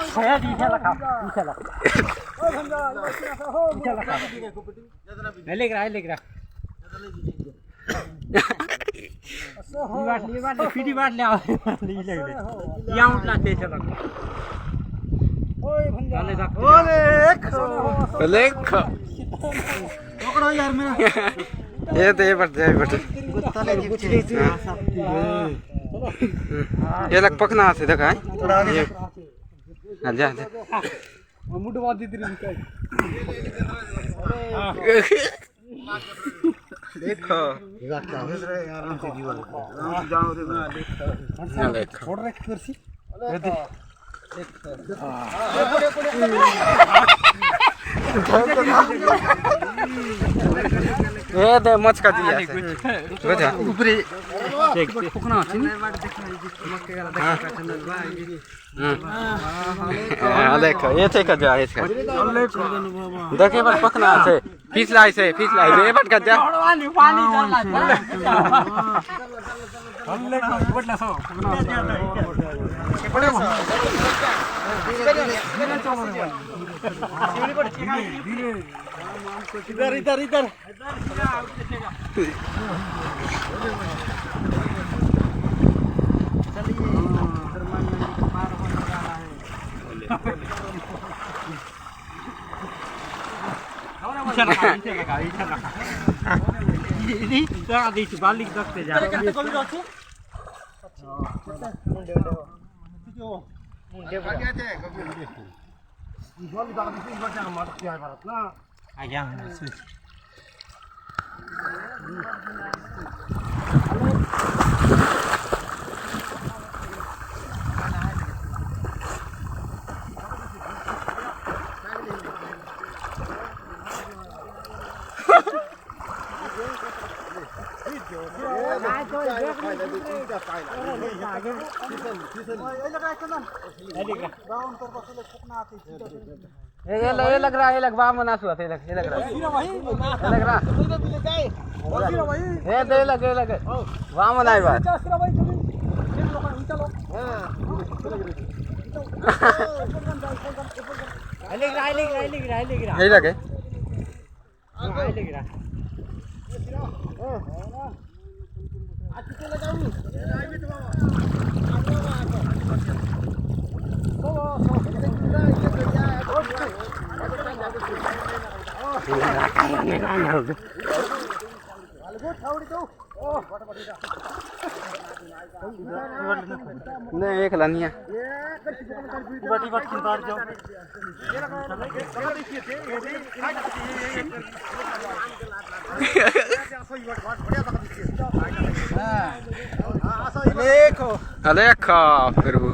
saya di sana kau, di sana. Legra. Libat, fidi bat le. Yang latih sana. देखो ये तो ये बढ़ ये लग पकना से देखा है ये जा देखो ये दे मच का दिया है बुझा ऊपरी देख पकना है हां देखो ये थे का जा इसका देखे पर पकना है फिसलाई से ये बट का जा पानी डालना हमले को बटला सो पकना इधर ini dah di balik dokter jalan. ये लग रहा है वाम बना सुआ थे ये लग रहा ये दे लगे वाम बनाई बात ये लगे नहीं एक लानी है देखो फिर वो